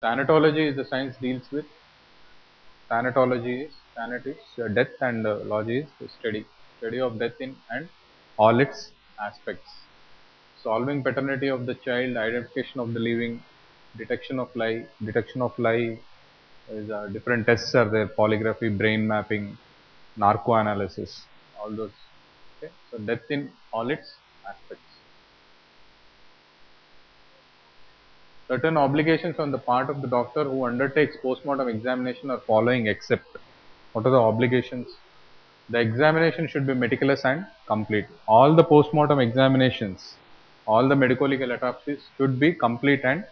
Thanatology is the science deals with thanatology is death, and logy is the study of death in and all its aspects. Solving paternity of the child, identification of the living, detection of lie is different tests are there, polygraphy, brain mapping, narco analysis, all those. Okay, so death in all its aspects. Certain obligations on the part of the doctor who undertakes postmortem examination are following except. What are the obligations? The examination should be meticulous and complete. All the postmortem examinations, all the medico-legal autopsies should be complete and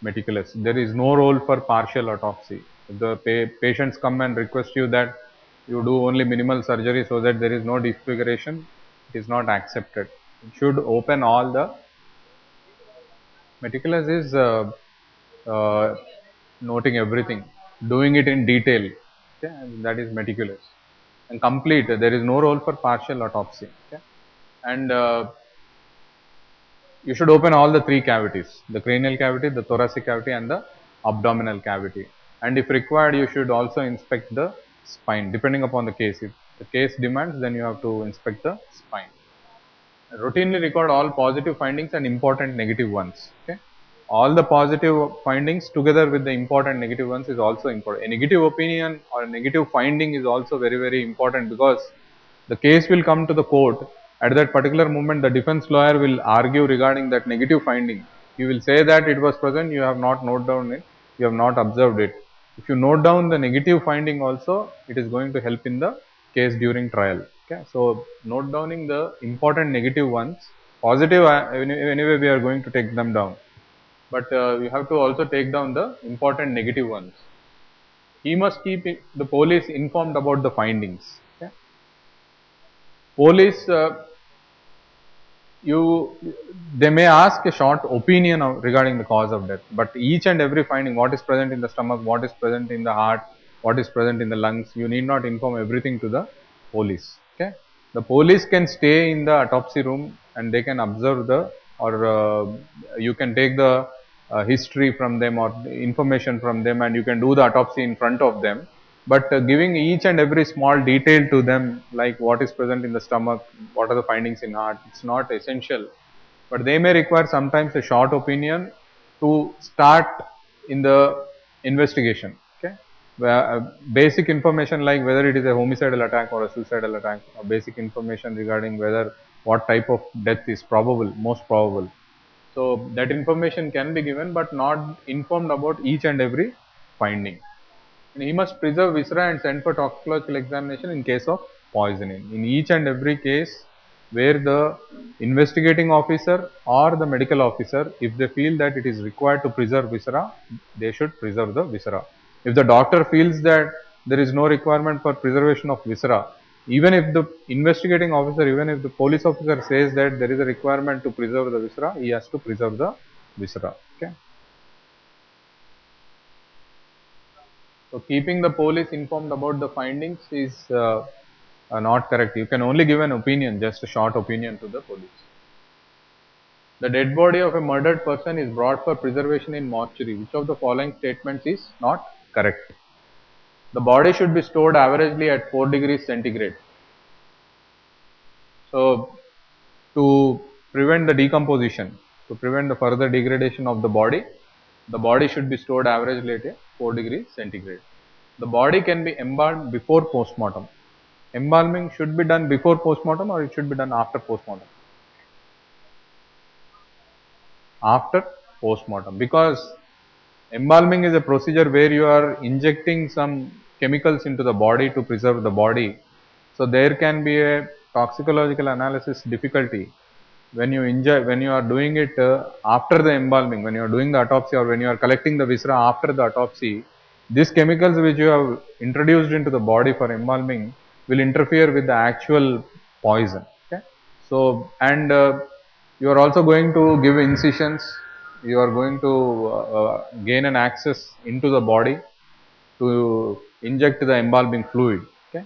meticulous. There is no role for partial autopsy. If the patients come and request you that you do only minimal surgery so that there is no disfiguration, it is not accepted. It should open all the. Meticulous is noting everything, doing it in detail. Okay, and that is meticulous. And complete, there is no role for partial autopsy. Okay, and you should open all the three cavities: the cranial cavity, the thoracic cavity, and the abdominal cavity. And if required, you should also inspect the spine, depending upon the case. If the case demands, then you have to inspect the spine. Routinely record all positive findings and important negative ones. Okay, all the positive findings together with the important negative ones is also important. A negative opinion or a negative finding is also very important, because the case will come to the court. At that particular moment, the defense lawyer will argue regarding that negative finding. You will say that it was present, you have not noted down it, you have not observed it. If you note down the negative finding also, it is going to help in the case during trial. Okay, so note downing the important negative ones. Positive, anyway we are going to take them down, but you have to also take down the important negative ones. He must keep the police informed about the findings. Okay? Police, they may ask a short opinion regarding the cause of death, but each and every finding, what is present in the stomach, what is present in the heart, what is present in the lungs, you need not inform everything to the police. Okay, the police can stay in the autopsy room and they can observe the, or you can take the history from them or the information from them, and you can do the autopsy in front of them. But giving each and every small detail to them, like what is present in the stomach, what are the findings in heart, it's not essential. But they may require sometimes a short opinion to start in the investigation. Okay, basic information like whether it is a homicidal attack or a suicidal attack, or basic information regarding whether what type of death is probable, most probable. So that information can be given, but not informed about each and every finding. And he must preserve viscera and send for toxicological examination in case of poisoning. In each and every case where the investigating officer or the medical officer, if they feel that it is required to preserve viscera, they should preserve the viscera. If the doctor feels that there is no requirement for preservation of viscera, even if the investigating officer, even if the police officer says that there is a requirement to preserve the viscera, he has to preserve the viscera. Okay. So keeping the police informed about the findings is not correct. You can only give an opinion, just a short opinion to the police. The dead body of a murdered person is brought for preservation in mortuary. Which of the following statements is not correct? The body should be stored averagely at 4 degrees centigrade. So to prevent the decomposition, to prevent the further degradation of the body should be stored averagely at 4 degrees centigrade. The body can be embalmed before postmortem. Embalming should be done before postmortem, or it should be done after postmortem? After postmortem, because embalming is a procedure where you are injecting some chemicals into the body to preserve the body. So there can be a toxicological analysis difficulty when you are doing it after the embalming, when you are doing the autopsy, or when you are collecting the viscera after the autopsy. These chemicals which you have introduced into the body for embalming will interfere with the actual poison. Okay, so and you are also going to give incisions. You are going to gain an access into the body to inject the embalming fluid. Okay,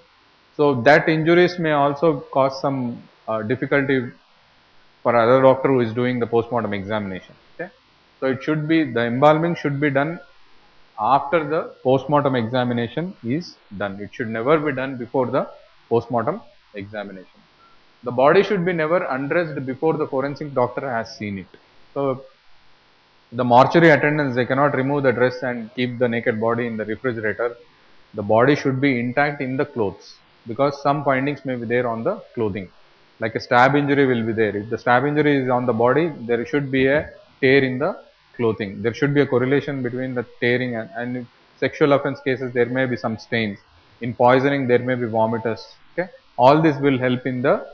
so that injuries may also cause some difficulty for other doctor who is doing the postmortem examination. Okay, so it should be, the embalming should be done after the postmortem examination is done. It should never be done before the postmortem examination. The body should be never undressed before the forensic doctor has seen it. So, the mortuary attendants, they cannot remove the dress and keep the naked body in the refrigerator. The body should be intact in the clothes, because some findings may be there on the clothing, like a stab injury will be there. If the stab injury is on the body, there should be a tear in the clothing. There should be a correlation between the tearing and in sexual offense cases there may be some stains. In poisoning there may be vomitus. Okay, all this will help in the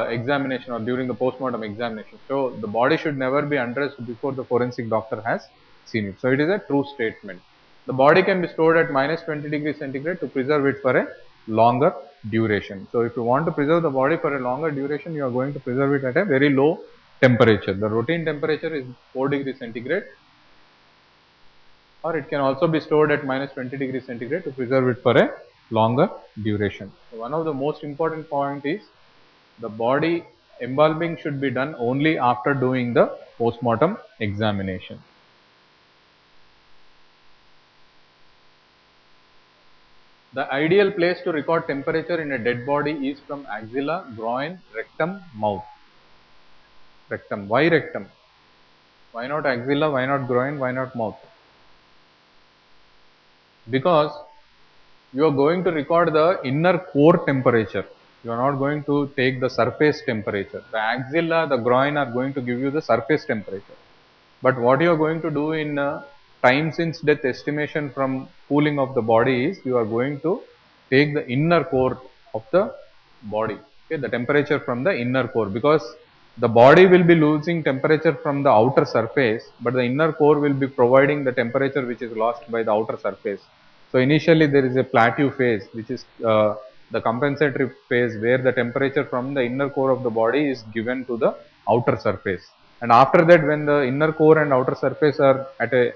examination or during the postmortem examination. So, the body should never be undressed before the forensic doctor has seen it. So, it is a true statement. The body can be stored at minus 20 degrees centigrade to preserve it for a longer duration. So, if you want to preserve the body for a longer duration, you are going to preserve it at a very low temperature. The routine temperature is 4 degrees centigrade, or it can also be stored at minus 20 degrees centigrade to preserve it for a longer duration. So, one of the most important point is the body embalming should be done only after doing the postmortem examination. The ideal place to record temperature in a dead body is from axilla, groin, rectum, mouth. Rectum. Why rectum? Why not axilla? Why not groin? Why not mouth? Because you are going to record the inner core temperature. You are not going to take the surface temperature. The axilla, the groin are going to give you the surface temperature. But what you are going to do in time since death estimation from cooling of the body is you are going to take the inner core of the body, okay, the temperature from the inner core, because the body will be losing temperature from the outer surface, but the inner core will be providing the temperature which is lost by the outer surface. So, initially there is a plateau phase, which is the compensatory phase, where the temperature from the inner core of the body is given to the outer surface, and after that when the inner core and outer surface are at a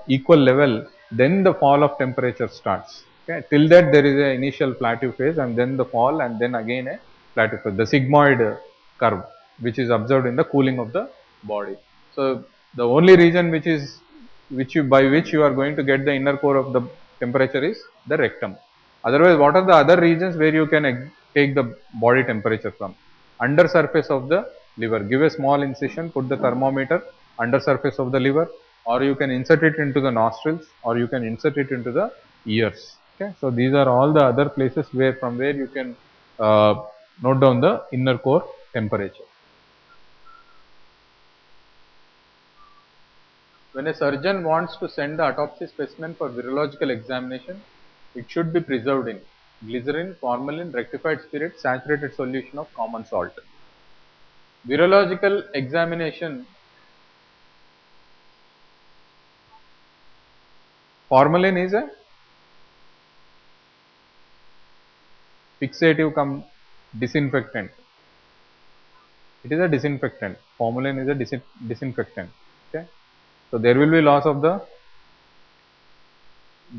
equal level, then the fall of temperature starts. Okay. Till that there is a initial plateau phase and then the fall and then again a plateau phase, the sigmoid curve which is observed in the cooling of the body. So, the only region by which you are going to get the inner core of the temperature is the rectum. Otherwise, what are the other regions where you can take the body temperature from? Under surface of the liver. Give a small incision, put the thermometer under surface of the liver, or you can insert it into the nostrils, or you can insert it into the ears. Okay. So, these are all the other places from where you can note down the inner core temperature. When a surgeon wants to send the autopsy specimen for virological examination, it should be preserved in glycerin, formalin, rectified spirit, saturated solution of common salt. Virological examination, formalin is a fixative cum disinfectant. It is a disinfectant. Formalin is a disinfectant. Okay. So, there will be loss of the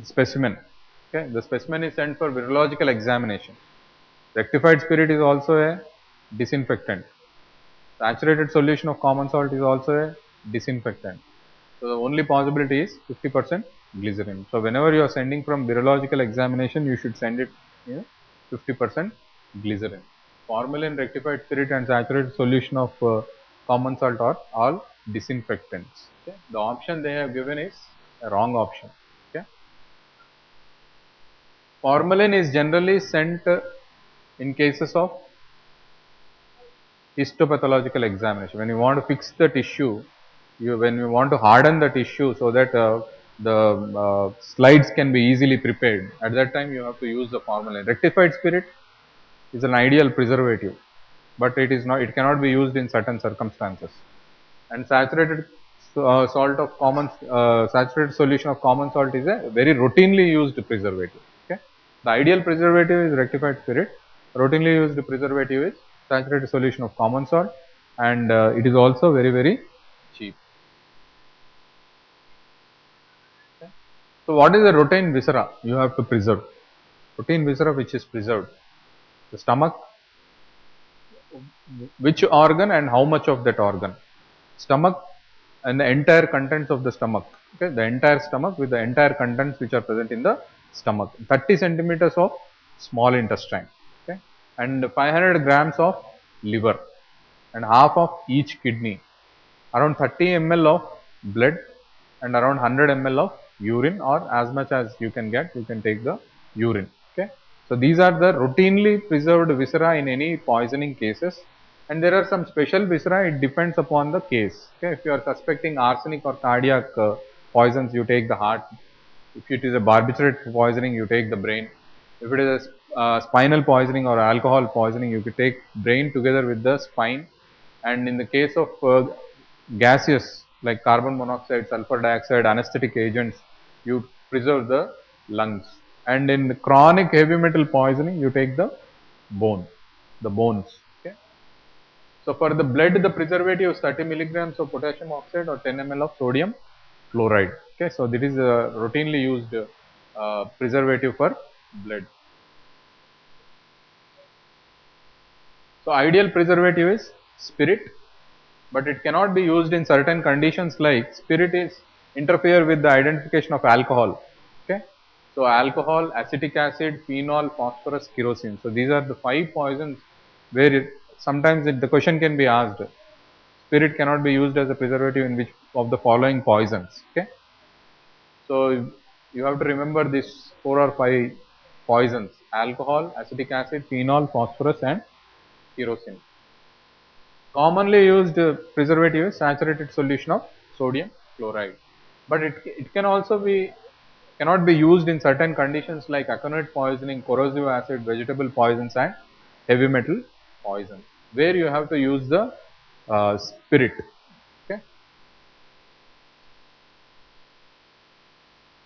specimen. Okay. The specimen is sent for virological examination. Rectified spirit is also a disinfectant. Saturated solution of common salt is also a disinfectant. So, the only possibility is 50% glycerin. So, whenever you are sending from virological examination, you should send it 50% glycerin. Formalin, rectified spirit and saturated solution of common salt are all disinfectants. Okay. The option they have given is a wrong option. Okay. Formalin is generally sent in cases of histopathological examination. When you want to fix the tissue, when you want to harden the tissue so that the slides can be easily prepared, at that time you have to use the formalin. Rectified spirit is an ideal preservative, but it cannot be used in certain circumstances. And saturated solution of common salt is a very routinely used preservative. Okay. The ideal preservative is rectified spirit. Routinely used preservative is saturated solution of common salt, and it is also very, very cheap. Okay. So, what is the routine viscera you have to preserve? Routine viscera which is preserved. The stomach, which organ and how much of that organ? Stomach and the entire contents of the stomach. okay, the entire stomach with the entire contents which are present in the stomach, 30 centimeters of small intestine, okay, and 500 grams of liver, and half of each kidney, around 30 ml of blood, and around 100 ml of urine, or as much as you can get, you can take the urine. Okay. So, these are the routinely preserved viscera in any poisoning cases, and there are some special viscera, it depends upon the case. Okay. If you are suspecting arsenic or cardiac poisons, you take the heart. If it is a barbiturate poisoning, you take the brain. If it is a spinal poisoning or alcohol poisoning, you could take brain together with the spine. And in the case of gaseous like carbon monoxide, sulfur dioxide, anesthetic agents, you preserve the lungs. And in chronic heavy metal poisoning, you take the bones. Okay. So, for the blood, the preservative is 30 milligrams of potassium oxide or 10 ml of sodium chloride. Okay. So, this is a routinely used preservative for blood. So, ideal preservative is spirit, but it cannot be used in certain conditions, like spirit is interfere with the identification of alcohol. Okay. So, alcohol, acetic acid, phenol, phosphorus, kerosene. So, these are the 5 poisons where sometimes the question can be asked, spirit cannot be used as a preservative in which of the following poisons. Okay. So, you have to remember these 4 or 5 poisons: alcohol, acetic acid, phenol, phosphorus and kerosene. Commonly used preservative is saturated solution of sodium chloride, but it can also be cannot be used in certain conditions like aconite poisoning, corrosive acid, vegetable poisons and heavy metal poison, where you have to use the spirit. Okay.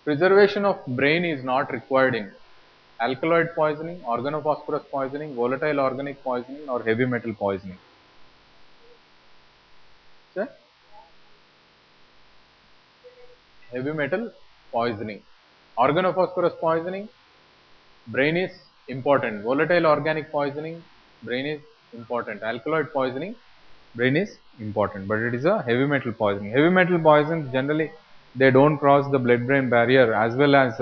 Preservation of brain is not required in alkaloid poisoning, organophosphorus poisoning, volatile organic poisoning or heavy metal poisoning. Okay. Heavy metal poisoning, organophosphorus poisoning, brain is important. Volatile organic poisoning, brain is important. Alkaloid poisoning, brain is important, but it is a heavy metal poisoning. Heavy metal poisons generally they don't cross the blood brain barrier, as well as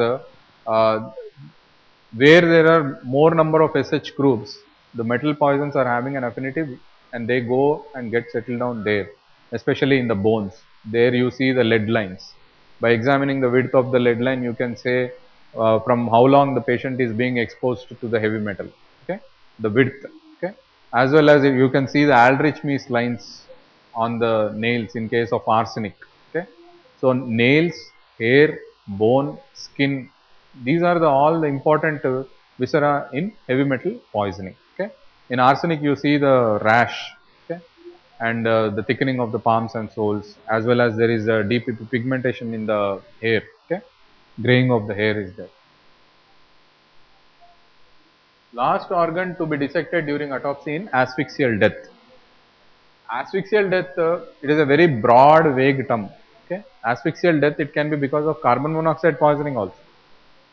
where there are more number of SH groups, the metal poisons are having an affinity and they go and get settled down there, especially in the bones. There you see the lead lines. By examining the width of the lead line, you can say from how long the patient is being exposed to the heavy metal. Okay, the width. Okay, as well as you can see the Aldrich-Mees lines on the nails in case of arsenic. Okay, so nails, hair, bone, skin, these are all the important viscera in heavy metal poisoning. Okay, in arsenic you see the rash. Okay, and the thickening of the palms and soles, as well as there is a deep pigmentation in the hair. Okay, graying of the hair is there. Last organ to be dissected during autopsy in asphyxial death. Asphyxial death, it is a very broad, vague term. Okay, asphyxial death, it can be because of carbon monoxide poisoning also.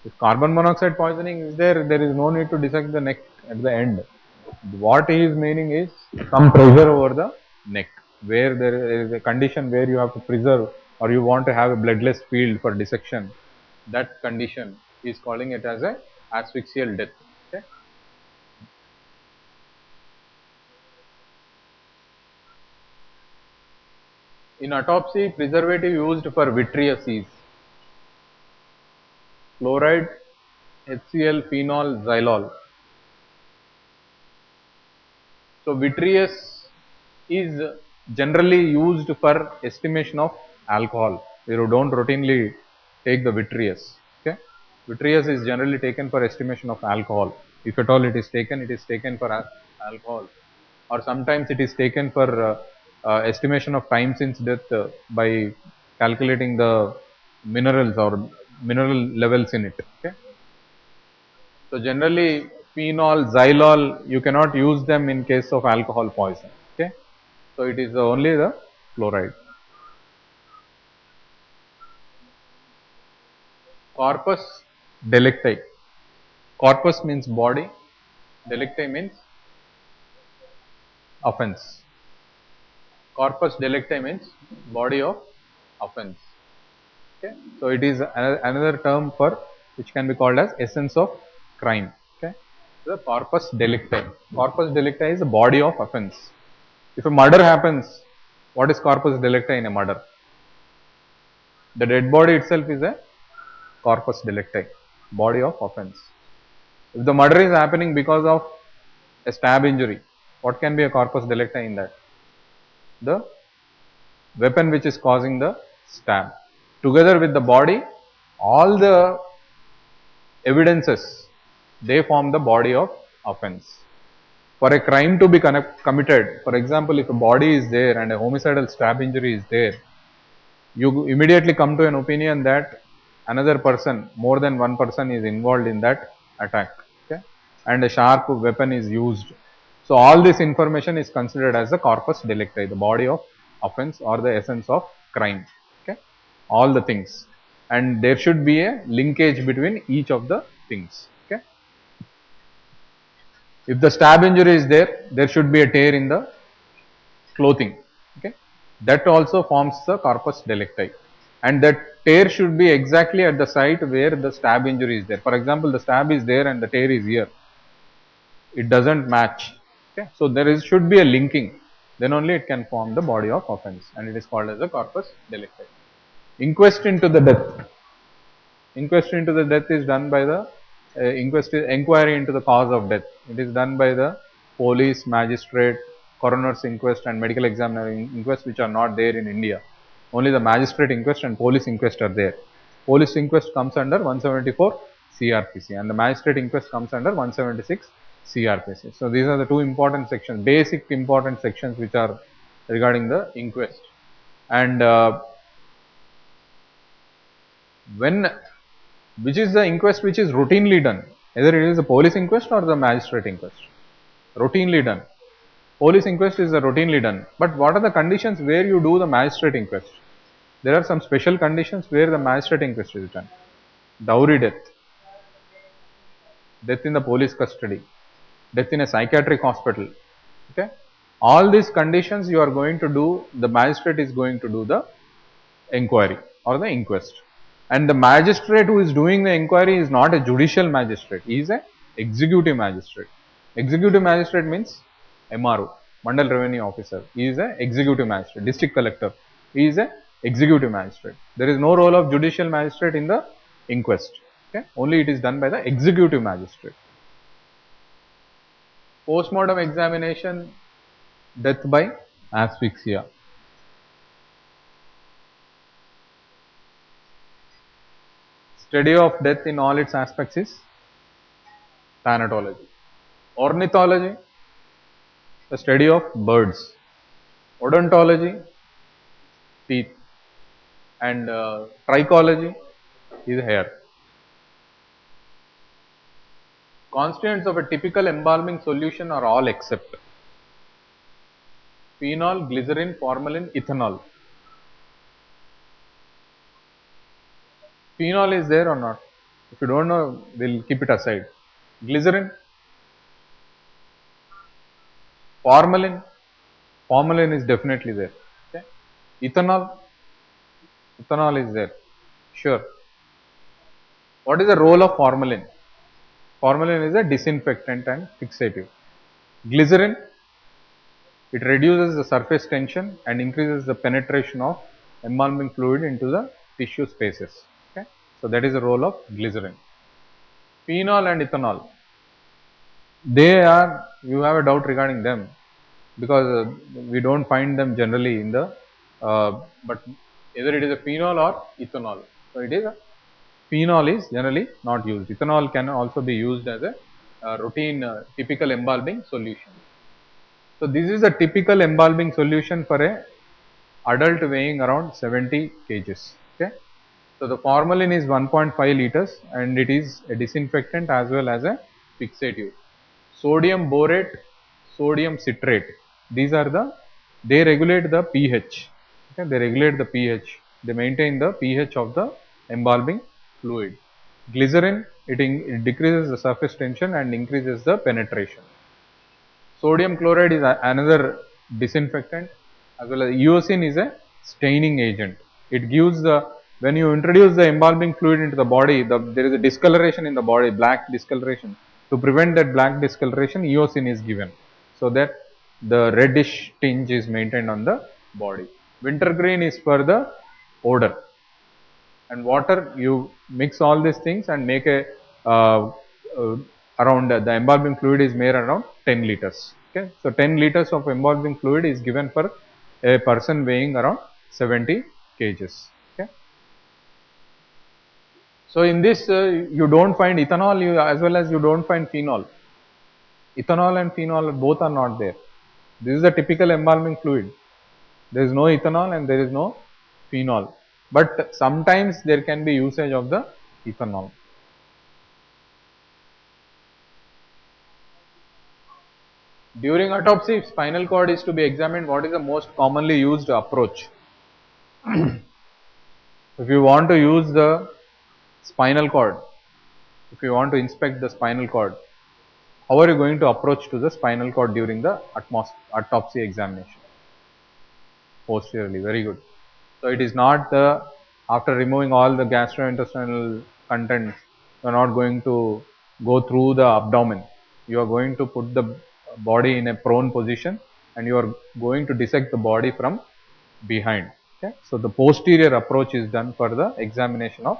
If carbon monoxide poisoning is there, there is no need to dissect the neck at the end. What he is meaning is some pressure over the neck, where there is a condition where you have to preserve or you want to have a bloodless field for dissection. That condition he is calling it as a asphyxial death. Okay. In autopsy, preservative used for vitreous is chloride, HCl, phenol, xylol. So, vitreous is generally used for estimation of alcohol. You don't routinely take the vitreous. Okay, vitreous is generally taken for estimation of alcohol. If at all it is taken for alcohol, or sometimes it is taken for estimation of time since death by calculating the minerals or mineral levels in it. Okay. So, generally phenol, xylol, you cannot use them in case of alcohol poison. Okay. So, it is only the chloride. Corpus delicti. Corpus means body, delicti means offense. Corpus delicti means body of offense. Okay. So it is another term for which can be called as essence of crime. Okay. The corpus delicti. Corpus delicti is the body of offence. If a murder happens, what is corpus delicti in a murder? The dead body itself is a corpus delicti, body of offence. If the murder is happening because of a stab injury, what can be a corpus delicti in that? The weapon which is causing the stab. Together with the body, all the evidences, they form the body of offence. For a crime to be committed, for example, if a body is there and a homicidal stab injury is there, you immediately come to an opinion that another person, more than one person is involved in that attack, okay? And a sharp weapon is used. So all this information is considered as the corpus delicti, the body of offence or the essence of crime, okay? All the things, and there should be a linkage between each of the things, okay? If the stab injury is there, there should be a tear in the clothing, okay? That also forms the corpus delicti, and that tear should be exactly at the site where the stab injury is there. For example, the stab is there and the tear is here, it doesn't match, okay? So there should be a linking, then only it can form the body of offence, and it is called as the corpus delicti. Inquest into the death. Inquest into the death is done by the inquiry into the cause of death. It is done by the police, magistrate, coroner's inquest and medical examiner inquest, which are not there in India. Only the magistrate inquest and police inquest are there. Police inquest comes under 174 CRPC and the magistrate inquest comes under 176 CRPC. So these are the two important sections, basic important sections which are regarding the inquest. And which is the inquest which is routinely done, either it is a police inquest or the magistrate inquest, routinely done. Police inquest is routinely done, but what are the conditions where you do the magistrate inquest? There are some special conditions where the magistrate inquest is done. Dowry death, death in the police custody, death in a psychiatric hospital, okay? All these conditions you are going to do, the magistrate is going to do the inquiry or the inquest. And the magistrate who is doing the inquiry is not a judicial magistrate, he is an executive magistrate. Executive magistrate means MRO, Mandal Revenue Officer, he is an executive magistrate. District Collector, he is an executive magistrate. There is no role of judicial magistrate in the inquest, okay? Only it is done by the executive magistrate. Postmortem examination, death by asphyxia. Study of death in all its aspects is thanatology. Ornithology, the study of birds. Odontology, teeth. And trichology is hair. Constituents of a typical embalming solution are all except phenol, glycerin, formalin, ethanol. Phenol is there or not? If you don't know, we'll keep it aside. Glycerin, formalin, formalin is definitely there. Okay. Ethanol, ethanol is there. Sure. What is the role of formalin? Formalin is a disinfectant and fixative. Glycerin, it reduces the surface tension and increases the penetration of embalming fluid into the tissue spaces. Okay. So that is the role of glycerin. Phenol and ethanol, they are, you have a doubt regarding them because we don't find them generally in the, but either it is a phenol or ethanol. So it is a phenol is generally not used. Ethanol can also be used as a routine typical embalming solution. So this is a typical embalming solution for a adult weighing around 70 kgs. Okay. So the formalin is 1.5 liters and it is a disinfectant as well as a fixative. Sodium borate, sodium citrate, these are the, they regulate the pH. Okay. They regulate the pH. They maintain the pH of the embalming fluid. Glycerin, it decreases the surface tension and increases the penetration. Sodium chloride is another disinfectant, as well as eosin is a staining agent. It gives the When you introduce the embalming fluid into the body, there is a discoloration in the body, black discoloration. To prevent that black discoloration, eosin is given, so that the reddish tinge is maintained on the body. Wintergreen is for the odor. And water, you mix all these things and make a around the embalming fluid is made around 10 liters. Okay, so 10 liters of embalming fluid is given for a person weighing around 70 kgs. Okay, so in this you don't find ethanol, as well as you don't find phenol. Ethanol and phenol both are not there. This is a typical embalming fluid. There is no ethanol and there is no phenol, but sometimes there can be usage of the ethanol. During autopsy, if spinal cord is to be examined, what is the most commonly used approach? If you want to use the spinal cord, if you want to inspect the spinal cord, how are you going to approach to the spinal cord during the autopsy examination? Posteriorly, very good. So it is not after removing all the gastrointestinal contents, you are not going to go through the abdomen. You are going to put the body in a prone position and you are going to dissect the body from behind. Okay, so the posterior approach is done for the examination of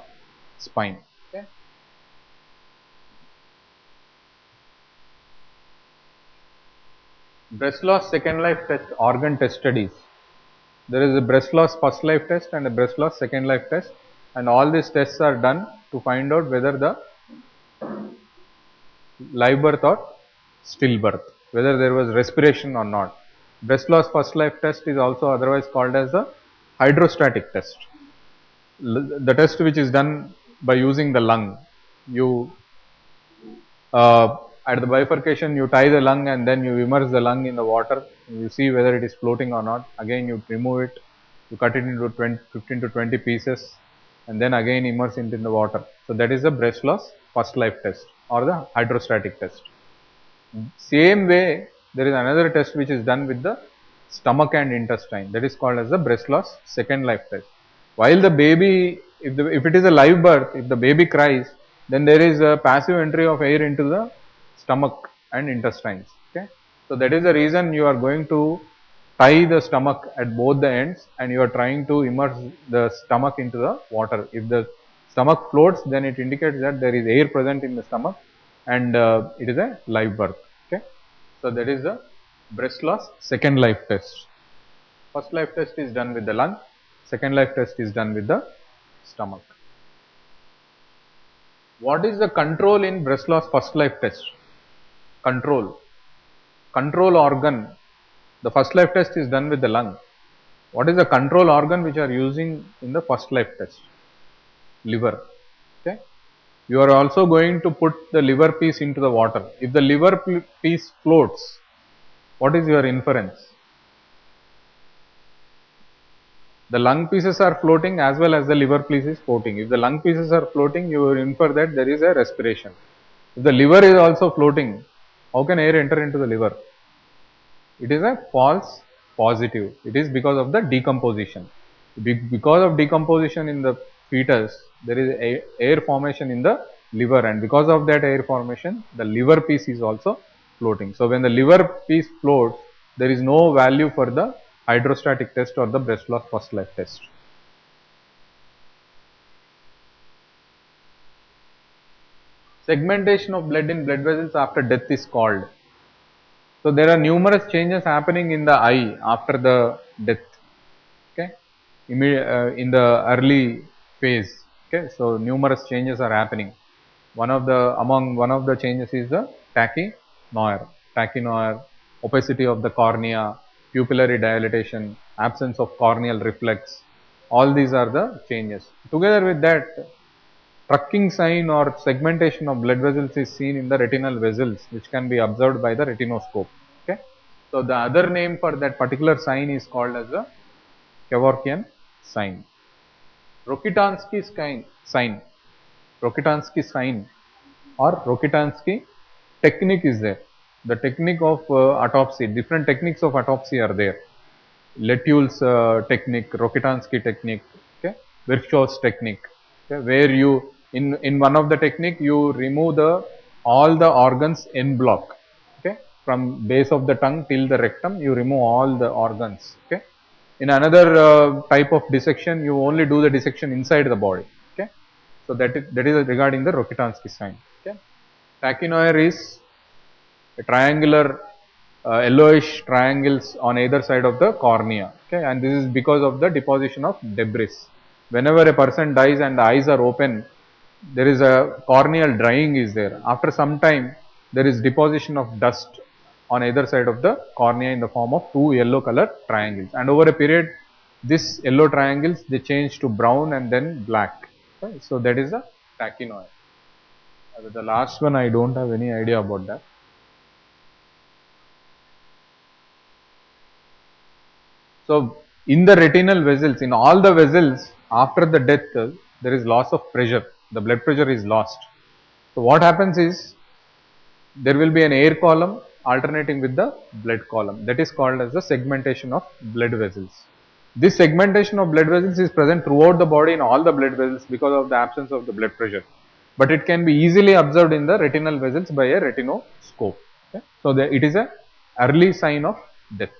spine. Okay. Breast loss second life test, organ test studies. There is a breast loss first life test and a breast loss second life test, and all these tests are done to find out whether the live birth or stillbirth, whether there was respiration or not. Breast loss first life test is also otherwise called as the hydrostatic test. The test which is done by using the lung. You at the bifurcation, you tie the lung and then you immerse the lung in the water. You see whether it is floating or not. Again, you remove it, you cut it into 15 to 20 pieces, and then again immerse it in the water. So that is the breast loss first life test or the hydrostatic test. Same way, there is another test which is done with the stomach and intestine. That is called as the breast loss second life test. While the baby, if it is a live birth, if the baby cries, then there is a passive entry of air into the stomach and intestines. Okay, so that is the reason you are going to tie the stomach at both the ends and you are trying to immerse the stomach into the water. If the stomach floats, then it indicates that there is air present in the stomach and it is a live birth. Okay, so that is the breast loss second life test. First life test is done with the lung, second life test is done with the stomach. What is the control in breast loss first life test? Control organ. The first life test is done with the lung. What is the control organ which are using in the first life test? Liver. Okay, you are also going to put the liver piece into the water. If the liver piece floats, what is your inference? The lung pieces are floating as well as the liver piece is floating. If the lung pieces are floating, you will infer that there is a respiration. If the liver is also floating, how can air enter into the liver? It is a false positive. It is because of the decomposition. Because of decomposition in the fetus, there is air formation in the liver, and because of that air formation, the liver piece is also floating. So when the liver piece floats, there is no value for the hydrostatic test or the breast loss first life test. Segmentation of blood in blood vessels after death is called. So there are numerous changes happening in the eye after the death. Okay, in the early phase. Okay, so numerous changes are happening. One of the changes is the tachynoir, opacity of the cornea, pupillary dilatation, absence of corneal reflex. All these are the changes. Together with that, trucking sign or segmentation of blood vessels is seen in the retinal vessels, which can be observed by the retinoscope. Okay, so the other name for that particular sign is called as the Kevorkian sign. Rokitansky sign or Rokitansky technique is there. The technique of autopsy, different techniques of autopsy are there. Letul's technique, Rokitansky technique. Okay, Virchow's technique, okay, where you in one of the technique you remove the all the organs en bloc, okay, from base of the tongue till the rectum you remove all the organs, okay. In another type of dissection you only do the dissection inside the body, okay. So that is regarding the Rokitansky sign, okay. Tachynoid is a triangular yellowish triangles on either side of the cornea, okay, and this is because of the deposition of debris. Whenever a person dies and the eyes are open, there is a corneal drying is there. After some time, there is deposition of dust on either side of the cornea in the form of two yellow color triangles, and over a period, this yellow triangles they change to brown and then black. Okay? So that is the tachynoid. The last one I don't have any idea about that. So in the retinal vessels, in all the vessels, after the death, there is loss of pressure. The blood pressure is lost. So what happens is, there will be an air column alternating with the blood column. That is called as the segmentation of blood vessels. This segmentation of blood vessels is present throughout the body in all the blood vessels because of the absence of the blood pressure. But it can be easily observed in the retinal vessels by a retinoscope. Okay? So it is a early sign of death.